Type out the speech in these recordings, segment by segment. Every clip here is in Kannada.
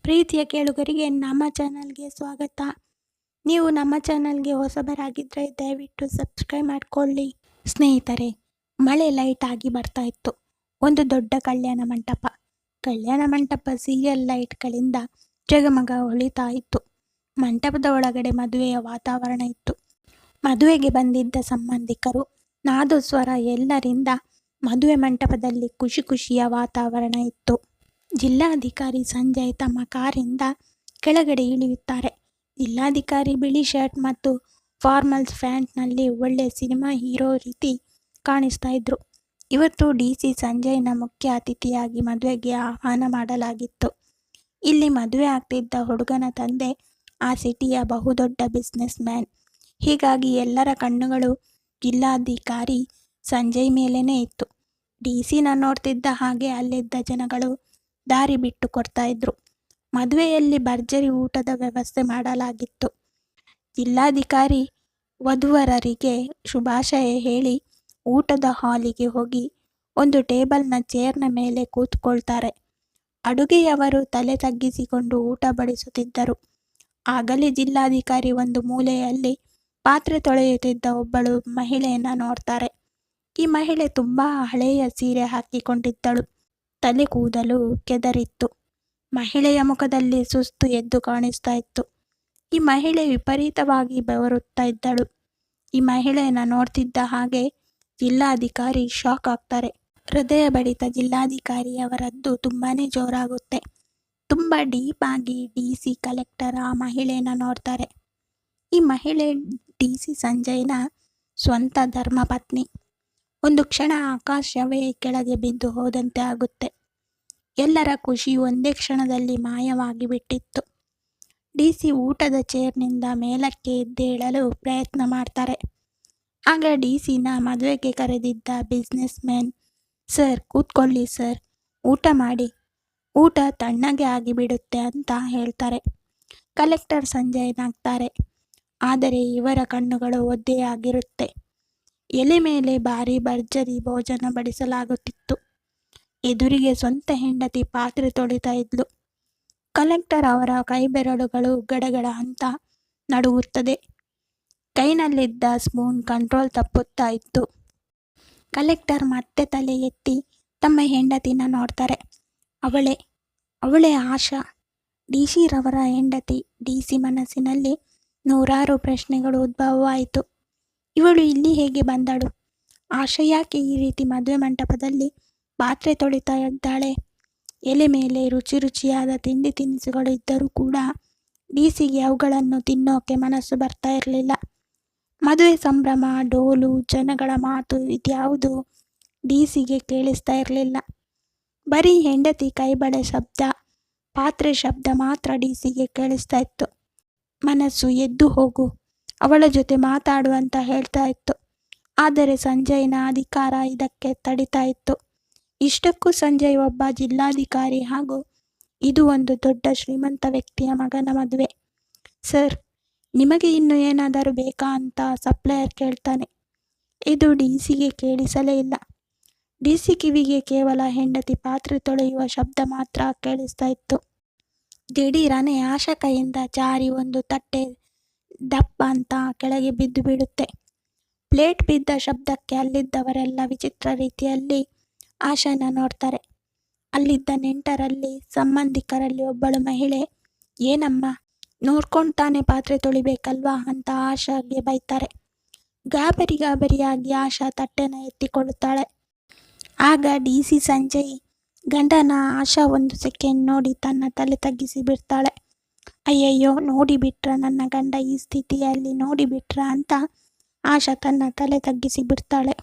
ಪ್ರೀತಿಯ ಕೇಳುಗರಿಗೆ ನಮ್ಮ ಚಾನಲ್ಗೆ ಸ್ವಾಗತ. ನೀವು ನಮ್ಮ ಚಾನಲ್ಗೆ ಹೊಸಬರಾಗಿದ್ದರೆ ದಯವಿಟ್ಟು ಸಬ್ಸ್ಕ್ರೈಬ್ ಮಾಡಿಕೊಳ್ಳಿ. ಸ್ನೇಹಿತರೆ, ಮಳೆ ಲೈಟ್ ಆಗಿ ಬರ್ತಾ ಇತ್ತು. ಒಂದು ದೊಡ್ಡ ಕಲ್ಯಾಣ ಮಂಟಪ ಸೀರಿಯಲ್ ಲೈಟ್ಗಳಿಂದ ಜಗಮಗ ಹೊಳಿತಾ ಇತ್ತು. ಮಂಟಪದ ಒಳಗಡೆ ಮದುವೆಯ ವಾತಾವರಣ ಇತ್ತು. ಮದುವೆಗೆ ಬಂದಿದ್ದ ಸಂಬಂಧಿಕರು, ನಾದಸ್ವರ ಎಲ್ಲರಿಂದ ಮದುವೆ ಮಂಟಪದಲ್ಲಿ ಖುಷಿಯ ವಾತಾವರಣ ಇತ್ತು. ಜಿಲ್ಲಾಧಿಕಾರಿ ಸಂಜಯ್ ತಮ್ಮ ಕಾರಿಂದ ಕೆಳಗಡೆ ಇಳಿಯುತ್ತಾರೆ. ಜಿಲ್ಲಾಧಿಕಾರಿ ಬಿಳಿ ಶರ್ಟ್ ಮತ್ತು ಫಾರ್ಮಲ್ಸ್ ಪ್ಯಾಂಟ್ನಲ್ಲಿ ಒಳ್ಳೆ ಸಿನಿಮಾ ಹೀರೋ ರೀತಿ ಕಾಣಿಸ್ತಾ ಇದ್ರು. ಇವತ್ತು ಡಿಸಿ ಸಂಜಯ್ನ ಮುಖ್ಯ ಅತಿಥಿಯಾಗಿ ಮದುವೆಗೆ ಆಹ್ವಾನ ಮಾಡಲಾಗಿತ್ತು. ಇಲ್ಲಿ ಮದುವೆ ಆಗ್ತಿದ್ದ ಹುಡುಗನ ತಂದೆ ಆ ಸಿಟಿಯ ಬಹುದೊಡ್ಡ ಬಿಸ್ನೆಸ್ ಮ್ಯಾನ್. ಹೀಗಾಗಿ ಎಲ್ಲರ ಕಣ್ಣುಗಳು ಜಿಲ್ಲಾಧಿಕಾರಿ ಸಂಜಯ್ ಮೇಲೇನೆ ಇತ್ತು. ಡಿಸಿನ ನೋಡ್ತಿದ್ದ ಹಾಗೆ ಅಲ್ಲಿದ್ದ ಜನಗಳು ದಾರಿ ಬಿಟ್ಟು ಕೊಡ್ತಾ ಇದ್ರು. ಮದುವೆಯಲ್ಲಿ ಭರ್ಜರಿ ಊಟದ ವ್ಯವಸ್ಥೆ ಮಾಡಲಾಗಿತ್ತು. ಜಿಲ್ಲಾಧಿಕಾರಿ ವಧುವರರಿಗೆ ಶುಭಾಶಯ ಹೇಳಿ ಊಟದ ಹಾಲಿಗೆ ಹೋಗಿ ಒಂದು ಟೇಬಲ್ನ ಚೇರ್ನ ಮೇಲೆ ಕೂತ್ಕೊಳ್ತಾರೆ. ಅಡುಗೆಯವರು ತಲೆ ತಗ್ಗಿಸಿಕೊಂಡು ಊಟ ಬಡಿಸುತ್ತಿದ್ದರು. ಆಗಲೇ ಜಿಲ್ಲಾಧಿಕಾರಿ ಒಂದು ಮೂಲೆಯಲ್ಲಿ ಪಾತ್ರೆ ತೊಳೆಯುತ್ತಿದ್ದ ಒಬ್ಬಳು ಮಹಿಳೆಯನ್ನ ನೋಡ್ತಾರೆ. ಈ ಮಹಿಳೆ ತುಂಬಾ ಹಳೆಯ ಸೀರೆ ಹಾಕಿಕೊಂಡಿದ್ದಳು. ತಲೆ ಕೂದಲು ಕೆದರಿತ್ತು. ಮಹಿಳೆಯ ಮುಖದಲ್ಲಿ ಸುಸ್ತು ಎದ್ದು ಕಾಣಿಸ್ತಾ ಇತ್ತು. ಈ ಮಹಿಳೆ ವಿಪರೀತವಾಗಿ ಬೆವರುತ್ತಾ ಇದ್ದಳು. ಈ ಮಹಿಳೆಯನ್ನ ನೋಡ್ತಿದ್ದ ಹಾಗೆ ಜಿಲ್ಲಾಧಿಕಾರಿ ಶಾಕ್ ಆಗ್ತಾರೆ. ಹೃದಯ ಬಡಿತ ಜಿಲ್ಲಾಧಿಕಾರಿ ಅವರದ್ದು ತುಂಬಾನೇ ಜೋರಾಗುತ್ತೆ. ತುಂಬಾ ಡೀಪ್ ಆಗಿ ಡಿಸಿ ಕಲೆಕ್ಟರ್ ಆ ಮಹಿಳೆಯನ್ನ ನೋಡ್ತಾರೆ. ಈ ಮಹಿಳೆ ಡಿಸಿ ಸಂಜಯ್ನ ಸ್ವಂತ ಧರ್ಮಪತ್ನಿ. ಒಂದು ಕ್ಷಣ ಆಕಾಶವೇ ಕೆಳಗೆ ಬಿದ್ದು ಹೋದಂತೆ ಆಗುತ್ತೆ. ಎಲ್ಲರ ಖುಷಿ ಒಂದೇ ಕ್ಷಣದಲ್ಲಿ ಮಾಯವಾಗಿ ಬಿಟ್ಟಿತ್ತು. ಡಿಸಿ ಊಟದ ಚೇರ್ನಿಂದ ಮೇಲಕ್ಕೆ ಎದ್ದೇಳಲು ಪ್ರಯತ್ನ ಮಾಡ್ತಾರೆ. ಆಗ ಡಿಸಿನ ಮದುವೆಗೆ ಕರೆದಿದ್ದ ಬಿಸ್ನೆಸ್ ಮ್ಯಾನ್, ಸರ್ ಕೂತ್ಕೊಳ್ಳಿ ಸರ್, ಊಟ ಮಾಡಿ, ಊಟ ತಣ್ಣಗೆ ಆಗಿಬಿಡುತ್ತೆ ಅಂತ ಹೇಳ್ತಾರೆ. ಕಲೆಕ್ಟರ್ ಸಂಜಯ್ ನಗ್ತಾರೆ. ಆದರೆ ಇವರ ಕಣ್ಣುಗಳು ಒದ್ದೆಯಾಗಿರುತ್ತೆ. ಎಲೆ ಮೇಲೆ ಭಾರಿ ಭರ್ಜರಿ ಭೋಜನ ಬಡಿಸಲಾಗುತ್ತಿತ್ತು. ಎದುರಿಗೆ ಸ್ವಂತ ಹೆಂಡತಿ ಪಾತ್ರೆ ತೊಳಿತಾ ಇದ್ಲು. ಕಲೆಕ್ಟರ್ ಅವರ ಕೈಬೆರಳುಗಳು ಗಡಗಡ ಅಂತ ನಡುಗುತ್ತದೆ. ಕೈನಲ್ಲಿದ್ದ ಸ್ಪೂನ್ ಕಂಟ್ರೋಲ್ ತಪ್ಪುತ್ತಾ ಇತ್ತು. ಕಲೆಕ್ಟರ್ ಮತ್ತೆ ತಲೆ ಎತ್ತಿ ತಮ್ಮ ಹೆಂಡತಿನ ನೋಡ್ತಾರೆ. ಅವಳೇ ಆಶಾ, ಡಿಸಿ ರವರ ಹೆಂಡತಿ. ಡಿಸಿ ಮನಸ್ಸಿನಲ್ಲಿ ನೂರಾರು ಪ್ರಶ್ನೆಗಳು ಉದ್ಭವವಾಯಿತು. ಇವಳು ಇಲ್ಲಿ ಹೇಗೆ ಬಂದಳು? ಆಶಾ ಯಾಕೆ ಈ ರೀತಿ ಮದುವೆ ಮಂಟಪದಲ್ಲಿ ಪಾತ್ರೆ ತೊಳಿತಾ ಇದ್ದಾಳೆ? ಎಲೆ ಮೇಲೆ ರುಚಿಯಾದ ತಿಂಡಿ ತಿನಿಸುಗಳು ಇದ್ದರೂ ಕೂಡ ಡಿಸಿಗೆ ಅವುಗಳನ್ನು ತಿನ್ನೋಕೆ ಮನಸ್ಸು ಬರ್ತಾ ಇರಲಿಲ್ಲ. ಮದುವೆ ಸಂಭ್ರಮ, ಡೋಲು, ಜನಗಳ ಮಾತು ಇದ್ಯಾವುದು ಡಿಸಿಗೆ ಕೇಳಿಸ್ತಾ ಇರಲಿಲ್ಲ. ಬರೀ ಹೆಂಡತಿ ಕೈಬಳೆ ಶಬ್ದ, ಪಾತ್ರೆ ಶಬ್ದ ಮಾತ್ರ ಡಿಸಿಗೆ ಕೇಳಿಸ್ತಾ ಇತ್ತು. ಮನಸ್ಸು ಎದ್ದು ಹೋಗು, ಅವಳ ಜೊತೆ ಮಾತಾಡು ಅಂತ ಹೇಳ್ತಾ ಇತ್ತು. ಆದರೆ ಸಂಜಯ್ನ ಅಧಿಕಾರ ಇದಕ್ಕೆ ತಡಿತಾ ಇತ್ತು. ಇಷ್ಟಕ್ಕೂ ಸಂಜಯ್ ಒಬ್ಬ ಜಿಲ್ಲಾಧಿಕಾರಿ ಹಾಗೂ ಇದು ಒಂದು ದೊಡ್ಡ ಶ್ರೀಮಂತ ವ್ಯಕ್ತಿಯ ಮಗನ ಮದುವೆ. ಸರ್, ನಿಮಗೆ ಇನ್ನು ಏನಾದರೂ ಬೇಕಾ ಅಂತ ಸಪ್ಲೈಯರ್ ಕೇಳ್ತಾನೆ. ಇದು ಡಿಸಿಗೆ ಕೇಳಿಸಲೇ ಇಲ್ಲ. ಡಿಸಿ ಕಿವಿಗೆ ಕೇವಲ ಹೆಂಡತಿ ಪಾತ್ರೆ ತೊಳೆಯುವ ಶಬ್ದ ಮಾತ್ರ ಕೇಳಿಸ್ತಾ ಇತ್ತು. ದಿಢೀರನೆ ಆಶಾ ಕೈಯಿಂದ ಜಾರಿ ಒಂದು ತಟ್ಟೆ ದಪ್ಪ ಅಂತ ಕೆಳಗೆ ಬಿದ್ದು ಬಿಡುತ್ತೆ. ಪ್ಲೇಟ್ ಬಿದ್ದ ಶಬ್ದಕ್ಕೆ ಅಲ್ಲಿದ್ದವರೆಲ್ಲ ವಿಚಿತ್ರ ರೀತಿಯಲ್ಲಿ ಆಶಾನ ನೋಡ್ತಾರೆ. ಅಲ್ಲಿದ್ದ ನೆಂಟರಲ್ಲಿ, ಸಂಬಂಧಿಕರಲ್ಲಿ ಒಬ್ಬಳು ಮಹಿಳೆ, ಏನಮ್ಮ, ನೋಡ್ಕೊಂಡು ತಾನೇ ಪಾತ್ರೆ ತೊಳಿಬೇಕಲ್ವಾ ಅಂತ ಆಶಾಗೆ ಬೈತಾರೆ. ಗಾಬರಿಯಾಗಿ ಆಶಾ ತಟ್ಟೆನ ಎತ್ತಿಕೊಳ್ಳುತ್ತಾಳೆ. ಆಗ ಡಿಸಿ ಸಂಜಯ್ ಗಂಡನ ಆಶಾ ಒಂದು ಸೆಕೆಂಡ್ ನೋಡಿ ತನ್ನ ತಲೆ ತಗ್ಗಿಸಿ ಬಿಡ್ತಾಳೆ. ಅಯ್ಯಯ್ಯೋ, ನೋಡಿಬಿಟ್ರ ನನ್ನ ಗಂಡ ಈ ಸ್ಥಿತಿಯಲ್ಲಿ, ನೋಡಿಬಿಟ್ರ ಅಂತ ಆಶಾ ತನ್ನ ತಲೆ ತಗ್ಗಿಸಿ ಬಿಡ್ತಾಳೆ.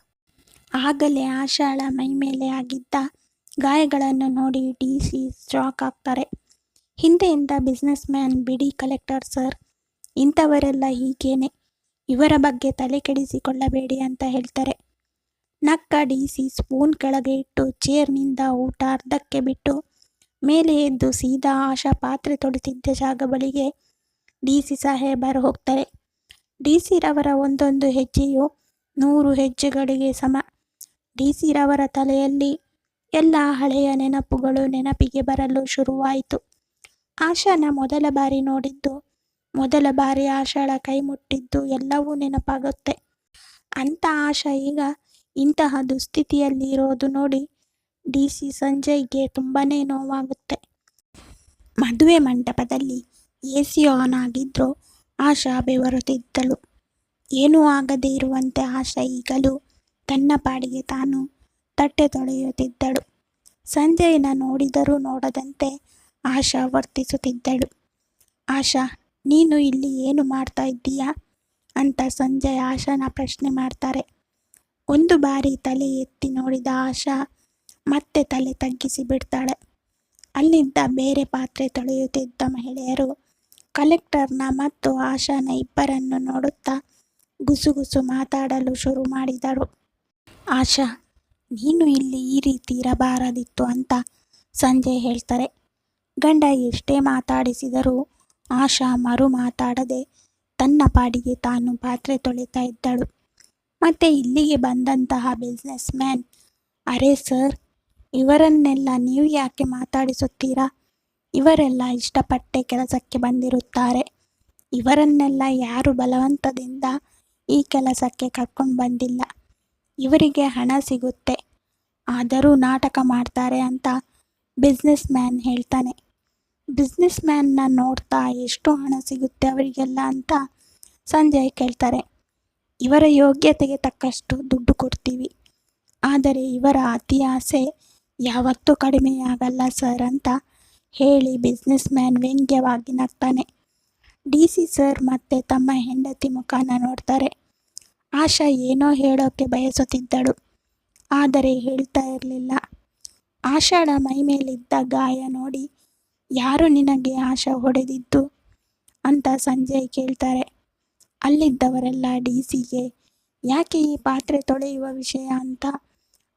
ಆಗಲೇ ಆಶಾಳ ಮೈ ಮೇಲೆ ಆಗಿದ್ದ ಗಾಯಗಳನ್ನು ನೋಡಿ ಡಿಸಿ ಶಾಕ್ ಆಗ್ತಾರೆ. ಹಿಂದೆಯಿಂದ ಬಿಸ್ನೆಸ್ ಮ್ಯಾನ್, ಬಿಡಿ ಕಲೆಕ್ಟರ್ ಸರ್, ಇಂಥವರೆಲ್ಲ ಹೀಗೇನೆ, ಇವರ ಬಗ್ಗೆ ತಲೆ ಕೆಡಿಸಿಕೊಳ್ಳಬೇಡಿ ಅಂತ ಹೇಳ್ತಾರೆ. ನಕ್ಕ ಡಿಸಿ ಸ್ಪೂನ್ ಕೆಳಗೆ ಇಟ್ಟು ಚೇರ್ನಿಂದ ಊಟ ಅರ್ಧಕ್ಕೆ ಬಿಟ್ಟು ಮೇಲೆ ಎದ್ದು ಸೀದಾ ಆಶಾ ಪಾತ್ರೆ ತೊಳಿತಿದ್ದ ಜಾಗ ಬಳಿಗೆ ಡಿಸಿ ಸಾಹೇಬರು ಹೋಗ್ತಾರೆ. ಡಿಸಿ ರವರ ಒಂದೊಂದು ಹೆಜ್ಜೆಯು 100 ಹೆಜ್ಜೆಗಳಿಗೆ ಸಮ. ಡಿಸಿ ರವರ ತಲೆಯಲ್ಲಿ ಎಲ್ಲ ಹಳೆಯ ನೆನಪುಗಳು ನೆನಪಿಗೆ ಬರಲು ಶುರುವಾಯಿತು. ಆಶಾನ ಮೊದಲ ಬಾರಿ ನೋಡಿದ್ದು, ಮೊದಲ ಬಾರಿ ಆಶಾಳ ಕೈ ಮುಟ್ಟಿದ್ದು ಎಲ್ಲವೂ ನೆನಪಾಗುತ್ತೆ. ಅಂಥ ಆಶಾ ಈಗ ಇಂತಹ ದುಸ್ಥಿತಿಯಲ್ಲಿ ಇರೋದು ನೋಡಿ ಡಿ.ಸಿ. ಸಂಜಯ್ಗೆ ತುಂಬಾನೇ ನೋವಾಗುತ್ತೆ. ಮದುವೆ ಮಂಟಪದಲ್ಲಿ ಎ.ಸಿ. ಆನ್ ಆಗಿದ್ರೂ ಆಶಾ ಬೆವರುತ್ತಿದ್ದಳು. ಏನೂ ಆಗದೇ ಇರುವಂತೆ ಆಶಾ ಈಗಲೂ ತನ್ನ ಪಾಡಿಗೆ ತಾನು ತಟ್ಟೆ ತೊಳೆಯುತ್ತಿದ್ದಳು. ಸಂಜಯ್ನ ನೋಡಿದರೂ ನೋಡದಂತೆ ಆಶಾ ವರ್ತಿಸುತ್ತಿದ್ದಳು. ಆಶಾ, ನೀನು ಇಲ್ಲಿ ಏನು ಮಾಡ್ತಾ ಇದ್ದೀಯಾ ಅಂತ ಸಂಜಯ್ ಆಶಾನ ಪ್ರಶ್ನೆ ಮಾಡ್ತಾರೆ. ಒಂದು ಬಾರಿ ತಲೆ ಎತ್ತಿ ನೋಡಿದ ಆಶಾ ಮತ್ತೆ ತಲೆ ತಗ್ಗಿಸಿ ಬಿಡ್ತಾಳೆ. ಅಲ್ಲಿದ್ದ ಬೇರೆ ಪಾತ್ರೆ ತೊಳೆಯುತ್ತಿದ್ದ ಮಹಿಳೆಯರು ಕಲೆಕ್ಟರ್ನ ಮತ್ತು ಆಶಾನ ಇಬ್ಬರನ್ನು ನೋಡುತ್ತಾ ಗುಸುಗುಸು ಮಾತಾಡಲು ಶುರು ಮಾಡಿದರು. ಆಶಾ, ನೀನು ಇಲ್ಲಿ ಈ ರೀತಿ ಇರಬಾರದಿತ್ತು ಅಂತ ಸಂಜಯ್ ಹೇಳ್ತಾರೆ. ಗಂಡ ಎಷ್ಟೇ ಮಾತಾಡಿಸಿದರೂ ಆಶಾ ಮರು ಮಾತಾಡದೆ ತನ್ನ ಪಾಡಿಗೆ ತಾನು ಪಾತ್ರೆ ತೊಳಿತಾ ಇದ್ದಳು. ಮತ್ತೆ ಇಲ್ಲಿಗೆ ಬಂದಂತಹ ಬಿಸ್ನೆಸ್ ಮ್ಯಾನ್, ಅರೆ ಸರ್, ಇವರನ್ನೆಲ್ಲ ನೀವು ಯಾಕೆ ಮಾತಾಡಿಸುತ್ತೀರಾ? ಇವರೆಲ್ಲ ಇಷ್ಟಪಟ್ಟೆ ಕೆಲಸಕ್ಕೆ ಬಂದಿರುತ್ತಾರೆ. ಇವರನ್ನೆಲ್ಲ ಯಾರು ಬಲವಂತದಿಂದ ಈ ಕೆಲಸಕ್ಕೆ ಕರ್ಕೊಂಡು ಬಂದಿಲ್ಲ. ಇವರಿಗೆ ಹಣ ಸಿಗುತ್ತೆ, ಆದರೂ ನಾಟಕ ಮಾಡ್ತಾರೆ ಅಂತ ಬಿಸ್ನೆಸ್ ಮ್ಯಾನ್ ಹೇಳ್ತಾನೆ. ಬಿಸ್ನೆಸ್ ಮ್ಯಾನ್ನ ನೋಡ್ತಾ ಎಷ್ಟು ಹಣ ಸಿಗುತ್ತೆ ಅವರಿಗೆಲ್ಲ ಅಂತ ಸಂಜಯ್ ಕೇಳ್ತಾರೆ. ಇವರ ಯೋಗ್ಯತೆಗೆ ತಕ್ಕಷ್ಟು ದುಡ್ಡು ಕೊಡ್ತೀವಿ, ಆದರೆ ಇವರ ಅತಿ ಆಸೆ ಯಾವತ್ತೂ ಕಡಿಮೆಯಾಗಲ್ಲ ಸರ್ ಅಂತ ಹೇಳಿ ಬಿಸ್ನೆಸ್ ಮ್ಯಾನ್ ವ್ಯಂಗ್ಯವಾಗಿ ನಗ್ತಾನೆ. ಡಿ.ಸಿ. ಸರ್ ಮತ್ತೆ ತಮ್ಮ ಹೆಂಡತಿ ಮುಖಾನ ನೋಡ್ತಾರೆ. ಆಶಾ ಏನೋ ಹೇಳೋಕೆ ಬಯಸುತ್ತಿದ್ದಳು, ಆದರೆ ಹೇಳ್ತಾ ಇರಲಿಲ್ಲ. ಆಶಾಳ ಮೈ ಮೇಲಿದ್ದ ಗಾಯ ನೋಡಿ, ಯಾರು ನಿನಗೆ ಆಶಾ ಹೊಡೆದಿದ್ದು ಅಂತ ಸಂಜಯ್ ಕೇಳ್ತಾರೆ. ಅಲ್ಲಿದ್ದವರೆಲ್ಲ ಡಿ.ಸಿ.ಗೆ ಯಾಕೆ ಈ ಪಾತ್ರೆ ತೊಳೆಯುವ ವಿಷಯ ಅಂತ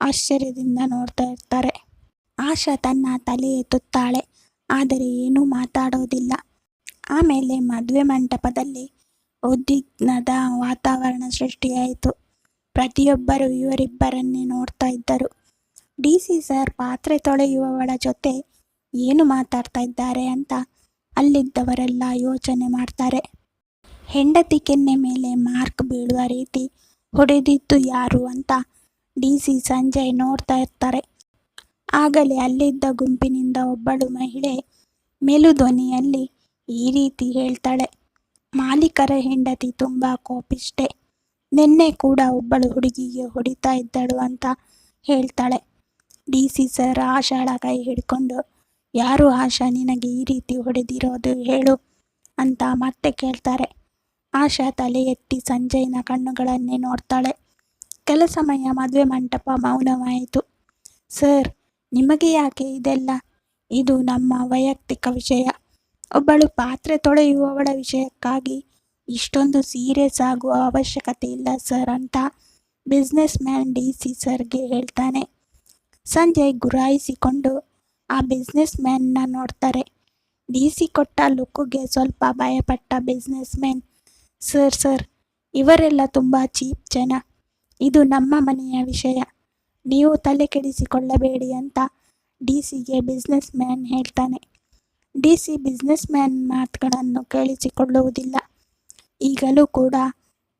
ಆಶ್ಚರ್ಯದಿಂದ ನೋಡ್ತಾ ಇರ್ತಾರೆ. ಆಶಾ ತನ್ನ ತಲೆ ಎತ್ತುತ್ತಾಳೆ, ಆದರೆ ಏನೂ ಮಾತಾಡೋದಿಲ್ಲ. ಆಮೇಲೆ ಮದುವೆ ಮಂಟಪದಲ್ಲಿ ಉದ್ವಿಗ್ನದ ವಾತಾವರಣ ಸೃಷ್ಟಿಯಾಯಿತು. ಪ್ರತಿಯೊಬ್ಬರು ಇವರಿಬ್ಬರನ್ನೇ ನೋಡ್ತಾ ಇದ್ದರು. ಡಿ.ಸಿ. ಸರ್ ಪಾತ್ರೆ ತೊಳೆಯುವವಳ ಜೊತೆ ಏನು ಮಾತಾಡ್ತಾ ಇದ್ದಾರೆ ಅಂತ ಅಲ್ಲಿದ್ದವರೆಲ್ಲ ಯೋಚನೆ ಮಾಡ್ತಾರೆ. ಹೆಂಡತಿ ಕೆನ್ನೆ ಮೇಲೆ ಮಾರ್ಕ್ ಬೀಳುವ ರೀತಿ ಹೊಡೆದಿದ್ದು ಯಾರು ಅಂತ ಡಿ.ಸಿ. ಸಂಜಯ್ ನೋಡ್ತಾ ಇರ್ತಾರೆ. ಆಗಲೇ ಅಲ್ಲಿದ್ದ ಗುಂಪಿನಿಂದ ಒಬ್ಬಳು ಮಹಿಳೆ ಮೆಲು ಧ್ವನಿಯಲ್ಲಿ ಈ ರೀತಿ ಹೇಳ್ತಾಳೆ. ಮಾಲೀಕರ ಹೆಂಡತಿ ತುಂಬ ಕೋಪಿಷ್ಠೆ. ನಿನ್ನೆ ಕೂಡ ಒಬ್ಬಳು ಹುಡುಗಿಗೆ ಹೊಡಿತಾ ಇದ್ದಳು ಅಂತ ಹೇಳ್ತಾಳೆ. ಡಿ.ಸಿ. ಸರ್ ಆಶಾಳ ಕೈ ಹಿಡ್ಕೊಂಡು, ಯಾರು ಆಶಾ ನಿನಗೆ ಈ ರೀತಿ ಹೊಡೆದಿರೋದು ಹೇಳು ಅಂತ ಮತ್ತೆ ಕೇಳ್ತಾರೆ. ಆಶಾ ತಲೆ ಎತ್ತಿ ಸಂಜಯ್ನ ಕಣ್ಣುಗಳನ್ನೇ ನೋಡ್ತಾಳೆ. ಕೆಲ ಸಮಯ ಮದುವೆ ಮಂಟಪ ಮೌನವಾಯಿತು. ಸರ್, ನಿಮಗೆ ಯಾಕೆ ಇದೆಲ್ಲ? ಇದು ನಮ್ಮ ವೈಯಕ್ತಿಕ ವಿಷಯ. ಒಬ್ಬಳು ಪಾತ್ರೆ ತೊಳೆಯುವವಳ ವಿಷಯಕ್ಕಾಗಿ ಇಷ್ಟೊಂದು ಸೀರಿಯಸ್ ಆಗುವ ಅವಶ್ಯಕತೆ ಇಲ್ಲ ಸರ್ ಅಂತ ಬಿಸ್ನೆಸ್ ಮ್ಯಾನ್ ಡಿ.ಸಿ. ಸರ್ಗೆ ಹೇಳ್ತಾನೆ. ಸಂಜಯ್ ಗುರಾಯಿಸಿಕೊಂಡು ಆ ಬಿಸ್ನೆಸ್ ಮ್ಯಾನ್ನ ನೋಡ್ತಾರೆ. ಡಿ.ಸಿ. ಕೊಟ್ಟ ಲುಕ್ಗೆ ಸ್ವಲ್ಪ ಭಯಪಟ್ಟ ಬಿಸ್ನೆಸ್ ಮ್ಯಾನ್, ಸರ್, ಇವರೆಲ್ಲ ತುಂಬ ಚೀಪ್ ಜನ. ಇದು ನಮ್ಮ ಮನೆಯ ವಿಷಯ, ನೀವು ತಲೆ ಕೆಡಿಸಿಕೊಳ್ಳಬೇಡಿ ಅಂತ ಡಿ.ಸಿ.ಗೆ ಬಿಸ್ನೆಸ್ ಮ್ಯಾನ್ ಹೇಳ್ತಾನೆ. ಡಿ.ಸಿ. ಬಿಸ್ನೆಸ್ ಮ್ಯಾನ್ ಮಾತುಗಳನ್ನು ಕೇಳಿಸಿಕೊಳ್ಳುವುದಿಲ್ಲ. ಈಗಲೂ ಕೂಡ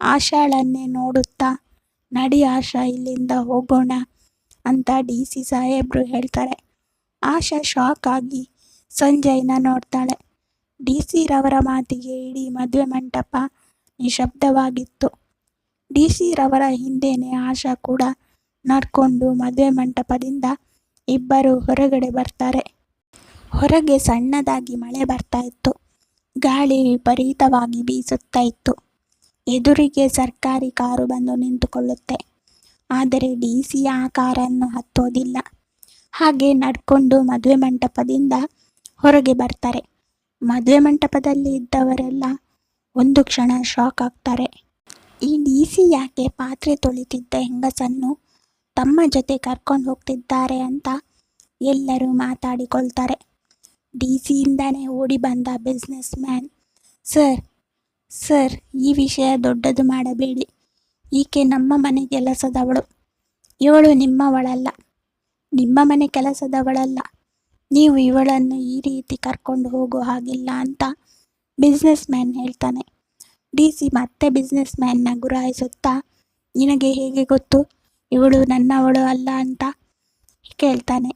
ಆಶಾಳನ್ನೇ ನೋಡುತ್ತಾ, ನಡಿ ಆಶಾ, ಇಲ್ಲಿಂದ ಹೋಗೋಣ ಅಂತ ಡಿ.ಸಿ. ಸಾಹೇಬ್ರು ಹೇಳ್ತಾರೆ. ಆಶಾ ಶಾಕ್ ಆಗಿ ಸಂಜಯ್ನ ನೋಡ್ತಾಳೆ. ಡಿ.ಸಿ. ರವರ ಮಾತಿಗೆ ಇಡೀ ಮದುವೆ ಮಂಟಪ ನಿಶಬ್ದವಾಗಿತ್ತು. ಡಿ.ಸಿ. ರವರ ಹಿಂದೆನೇ ಆಶಾ ಕೂಡ ನಡ್ಕೊಂಡು ಮದುವೆ ಮಂಟಪದಿಂದ ಇಬ್ಬರು ಹೊರಗಡೆ ಬರ್ತಾರೆ. ಹೊರಗೆ ಸಣ್ಣದಾಗಿ ಮಳೆ ಬರ್ತಾ ಇತ್ತು. ಗಾಳಿ ವಿಪರೀತವಾಗಿ ಬೀಸುತ್ತಾ ಇತ್ತು. ಎದುರಿಗೆ ಸರ್ಕಾರಿ ಕಾರು ಬಂದು ನಿಂತುಕೊಳ್ಳುತ್ತೆ. ಆದರೆ ಡಿ.ಸಿ. ಆ ಕಾರನ್ನು ಹತ್ತೋದಿಲ್ಲ. ಹಾಗೆ ನಡ್ಕೊಂಡು ಮದುವೆ ಮಂಟಪದಿಂದ ಹೊರಗೆ ಬರ್ತಾರೆ. ಮದುವೆ ಮಂಟಪದಲ್ಲಿ ಇದ್ದವರೆಲ್ಲ ಒಂದು ಕ್ಷಣ ಶಾಕ್ ಆಗ್ತಾರೆ. ಈ ಡಿ.ಸಿ. ಯಾಕೆ ಪಾತ್ರೆ ತೊಳಿತಿದ್ದ ಹೆಂಗಸನ್ನು ತಮ್ಮ ಜೊತೆ ಕರ್ಕೊಂಡು ಹೋಗ್ತಿದ್ದಾರೆ ಅಂತ ಎಲ್ಲರೂ ಮಾತಾಡಿಕೊಳ್ತಾರೆ. ಡಿ.ಸಿ.ಇಂದಾನೇ ಓಡಿ ಬಂದ ಬಿಸ್ನೆಸ್ ಮ್ಯಾನ್, ಸರ್, ಈ ವಿಷಯ ದೊಡ್ಡದು ಮಾಡಬೇಡಿ. ಈಕೆ ನಮ್ಮ ಮನೆ ಕೆಲಸದವಳು. ಇವಳು ನಿಮ್ಮ ಮನೆ ಕೆಲಸದವಳಲ್ಲ. ನೀವು ಇವಳನ್ನು ಈ ರೀತಿ ಕರ್ಕೊಂಡು ಹೋಗೋ ಹಾಗಿಲ್ಲ ಅಂತ ಬಿಸ್ನೆಸ್ ಮ್ಯಾನ್ ಹೇಳ್ತಾನೆ. ಡಿ.ಸಿ ಮತ್ತೆ ಬಿಸ್ನೆಸ್ ಮ್ಯಾನ್ನ ಗುರಾಯಿಸುತ್ತಾ, ನಿನಗೆ ಹೇಗೆ ಗೊತ್ತು ಇವಳು ನನ್ನವಳು ಅಲ್ಲ ಅಂತ ಕೇಳ್ತಾನೆ.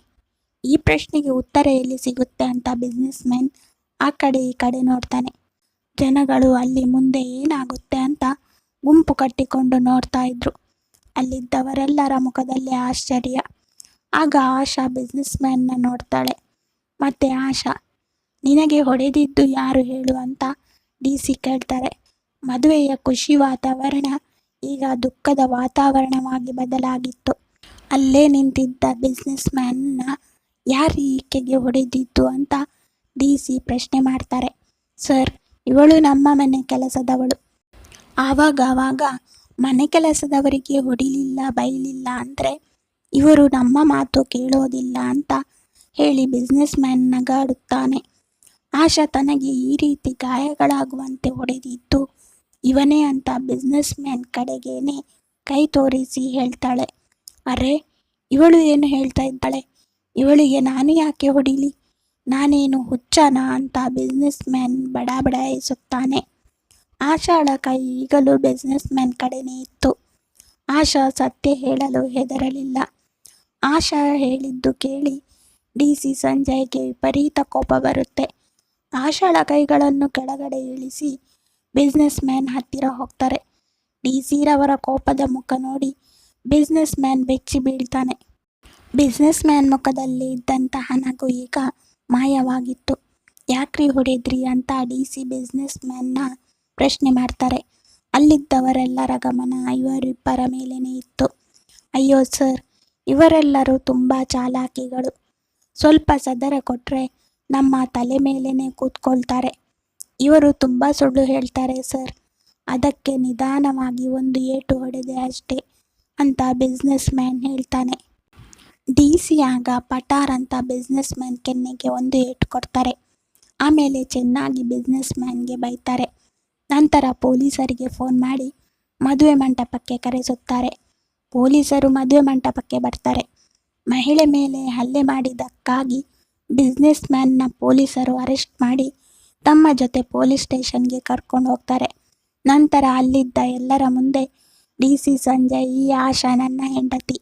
ಈ ಪ್ರಶ್ನೆಗೆ ಉತ್ತರ ಎಲ್ಲಿ ಸಿಗುತ್ತೆ ಅಂತ ಬಿಸ್ನೆಸ್ ಮ್ಯಾನ್ ಆ ಕಡೆ ಈ ಕಡೆ ನೋಡ್ತಾನೆ. ಜನಗಳು ಅಲ್ಲಿ ಮುಂದೆ ಏನಾಗುತ್ತೆ ಅಂತ ಗುಂಪು ಕಟ್ಟಿಕೊಂಡು ನೋಡ್ತಾ ಇದ್ರು. ಅಲ್ಲಿದ್ದವರೆಲ್ಲರ ಮುಖದಲ್ಲಿ ಆಶ್ಚರ್ಯ. ಆಗ ಆಶಾ ಬಿಸ್ನೆಸ್ ಮ್ಯಾನ್ನ ನೋಡ್ತಾಳೆ. ಮತ್ತೆ ಆಶಾ, ನಿನಗೆ ಹೊಡೆದಿದ್ದು ಯಾರು ಹೇಳು ಅಂತ ಡಿ.ಸಿ ಕೇಳ್ತಾರೆ. ಮದುವೆಯ ಖುಷಿ ವಾತಾವರಣ ಈಗ ದುಃಖದ ವಾತಾವರಣವಾಗಿ ಬದಲಾಗಿತ್ತು. ಅಲ್ಲೇ ನಿಂತಿದ್ದ ಬಿಸ್ನೆಸ್ ಮ್ಯಾನ್ನ ಯಾರು ಈಕೆಗೆ ಹೊಡೆದಿದ್ದು ಅಂತ ಡಿ.ಸಿ ಪ್ರಶ್ನೆ ಮಾಡ್ತಾರೆ. ಸರ್, ಇವಳು ನಮ್ಮ ಮನೆ ಕೆಲಸದವಳು. ಆವಾಗ ಮನೆ ಕೆಲಸದವರಿಗೆ ಹೊಡಿಲಿಲ್ಲ ಬೈಲಿಲ್ಲ ಅಂದರೆ ಇವರು ನಮ್ಮ ಮಾತು ಕೇಳೋದಿಲ್ಲ ಅಂತ ಹೇಳಿ ಬಿಸ್ನೆಸ್ ಮ್ಯಾನ್ ನಗಾಡುತ್ತಾನೆ. ಆಶಾ ತನಗೆ ಈ ರೀತಿ ಗಾಯಗಳಾಗುವಂತೆ ಹೊಡೆದಿದ್ದು ಇವನೇ ಅಂತ ಬಿಸ್ನೆಸ್ ಮ್ಯಾನ್ ಕಡೆಗೇನೆ ಕೈ ತೋರಿಸಿ ಹೇಳ್ತಾಳೆ. ಅರೆ, ಇವಳು ಏನು ಹೇಳ್ತಾ ಇದ್ದಾಳೆ? ಇವಳಿಗೆ ನಾನು ಯಾಕೆ ಹೊಡಿಲಿ? ನಾನೇನು ಹುಚ್ಚನ ಅಂತ ಬಿಸ್ನೆಸ್ ಮ್ಯಾನ್ ಬಡಾಯಿಸುತ್ತಾನೆ. ಆಶಾಳ ಕೈ ಈಗಲೂ ಬಿಸ್ನೆಸ್ ಮ್ಯಾನ್ ಕಡೆನೇ ಇತ್ತು. ಆಶಾ ಸತ್ಯ ಹೇಳಲು ಹೆದರಲಿಲ್ಲ. ಆಶಾ ಹೇಳಿದ್ದು ಕೇಳಿ ಡಿ.ಸಿ ಸಂಜಯ್ಗೆ ವಿಪರೀತ ಕೋಪ ಬರುತ್ತೆ. ಆಶಾಳ ಕೈಗಳನ್ನು ಕೆಳಗಡೆ ಇಳಿಸಿ ಬಿಸ್ನೆಸ್ ಮ್ಯಾನ್ ಹತ್ತಿರ ಹೋಗ್ತಾರೆ. ಡಿ.ಸಿ ರವರ ಕೋಪದ ಮುಖ ನೋಡಿ ಬಿಸ್ನೆಸ್ ಮ್ಯಾನ್ ಬೆಚ್ಚಿ ಬೀಳ್ತಾನೆ. ಬಿಸ್ನೆಸ್ ಮ್ಯಾನ್ ಮುಖದಲ್ಲಿ ಇದ್ದಂತಹ ನಗು ಈಗ ಮಾಯವಾಗಿತ್ತು. ಯಾಕ್ರಿ ಹೊಡೆದ್ರಿ ಅಂತ ಡಿ.ಸಿ ಬಿಸ್ನೆಸ್ ಮ್ಯಾನ್ನ ಪ್ರಶ್ನೆ ಮಾಡ್ತಾರೆ. ಅಲ್ಲಿದ್ದವರೆಲ್ಲರ ಗಮನ ಇವರಿಬ್ಬರ ಮೇಲೇನೆ ಇತ್ತು. ಅಯ್ಯೋ ಸರ್, ಇವರೆಲ್ಲರೂ ತುಂಬ ಚಾಲಾಕಿಗಳು. ಸ್ವಲ್ಪ ಸದರ ಕೊಟ್ರೆ ನಮ್ಮ ತಲೆ ಮೇಲೇನೆ ಕೂತ್ಕೊಳ್ತಾರೆ. ಇವರು ತುಂಬ ಸುಳ್ಳು ಹೇಳ್ತಾರೆ ಸರ್. ಅದಕ್ಕೆ ನಿಧಾನವಾಗಿ ಒಂದು ಏಟು ಹೊಡೆದೆ ಅಷ್ಟೇ ಅಂತ ಬಿಸ್ನೆಸ್ ಮ್ಯಾನ್ ಹೇಳ್ತಾನೆ. ಡಿ.ಸಿ ಆಗ ಪಟಾರ್ ಅಂತ ಬಿಸ್ನೆಸ್ ಮ್ಯಾನ್ ಕೆನ್ನೆಗೆ ಒಂದು ಏಟು ಕೊಡ್ತಾರೆ. ಆಮೇಲೆ ಚೆನ್ನಾಗಿ ಬಿಸ್ನೆಸ್ ಮ್ಯಾನ್ಗೆ ಬೈತಾರೆ. ನಂತರ ಪೊಲೀಸರಿಗೆ ಫೋನ್ ಮಾಡಿ ಮದುವೆ ಮಂಟಪಕ್ಕೆ ಕರೆಸುತ್ತಾರೆ. ಪೊಲೀಸರು ಮದುವೆ ಮಂಟಪಕ್ಕೆ ಬರ್ತಾರೆ. ಮಹಿಳೆ ಮೇಲೆ ಹಲ್ಲೆ ಮಾಡಿದ್ದಕ್ಕಾಗಿ ಬಿಸ್ನೆಸ್ ಮ್ಯಾನ್ನ ಪೊಲೀಸರು ಅರೆಸ್ಟ್ ಮಾಡಿ ತಮ್ಮ ಜೊತೆ ಪೊಲೀಸ್ ಸ್ಟೇಷನ್ಗೆ ಕರ್ಕೊಂಡು ಹೋಗ್ತಾರೆ. ನಂತರ ಅಲ್ಲಿದ್ದ ಎಲ್ಲರ ಮುಂದೆ ಡಿ.ಸಿ ಸಂಜಯ್, ಈ ಆಶಾ ನನ್ನ ಹೆಂಡತಿ.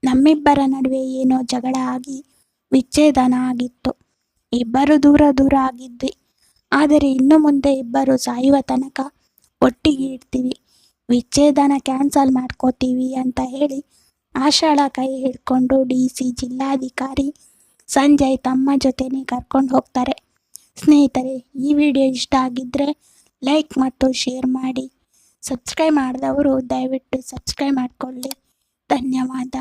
ನಮ್ಮಿಬ್ಬರ ನಡುವೆ ಏನೋ ಜಗಳ ಆಗಿ ವಿಚ್ಛೇದನ ಆಗಿತ್ತು. ಇಬ್ಬರು ದೂರ ಆಗಿದ್ವಿ. ಆದರೆ ಇನ್ನು ಮುಂದೆ ಇಬ್ಬರು ಸಾಯುವ ತನಕ ಒಟ್ಟಿಗೆ ಇರ್ತೀವಿ. ವಿಚ್ಛೇದನ ಕ್ಯಾನ್ಸಲ್ ಮಾಡ್ಕೋತೀವಿ ಅಂತ ಹೇಳಿ ಆಶಾಳ ಕೈ ಹಿಡ್ಕೊಂಡು ಡಿ.ಸಿ ಜಿಲ್ಲಾಧಿಕಾರಿ ಸಂಜಯ್ ತಮ್ಮ ಜೊತೆನೇ ಕರ್ಕೊಂಡು ಹೋಗ್ತಾರೆ. ಸ್ನೇಹಿತರೆ, ಈ ವಿಡಿಯೋ ಇಷ್ಟ ಆಗಿದ್ದರೆ ಲೈಕ್ ಮತ್ತು ಶೇರ್ ಮಾಡಿ. ಸಬ್ಸ್ಕ್ರೈಬ್ ಮಾಡಿದವರು ದಯವಿಟ್ಟು ಸಬ್ಸ್ಕ್ರೈಬ್ ಮಾಡಿಕೊಳ್ಳಿ. ಧನ್ಯವಾದ.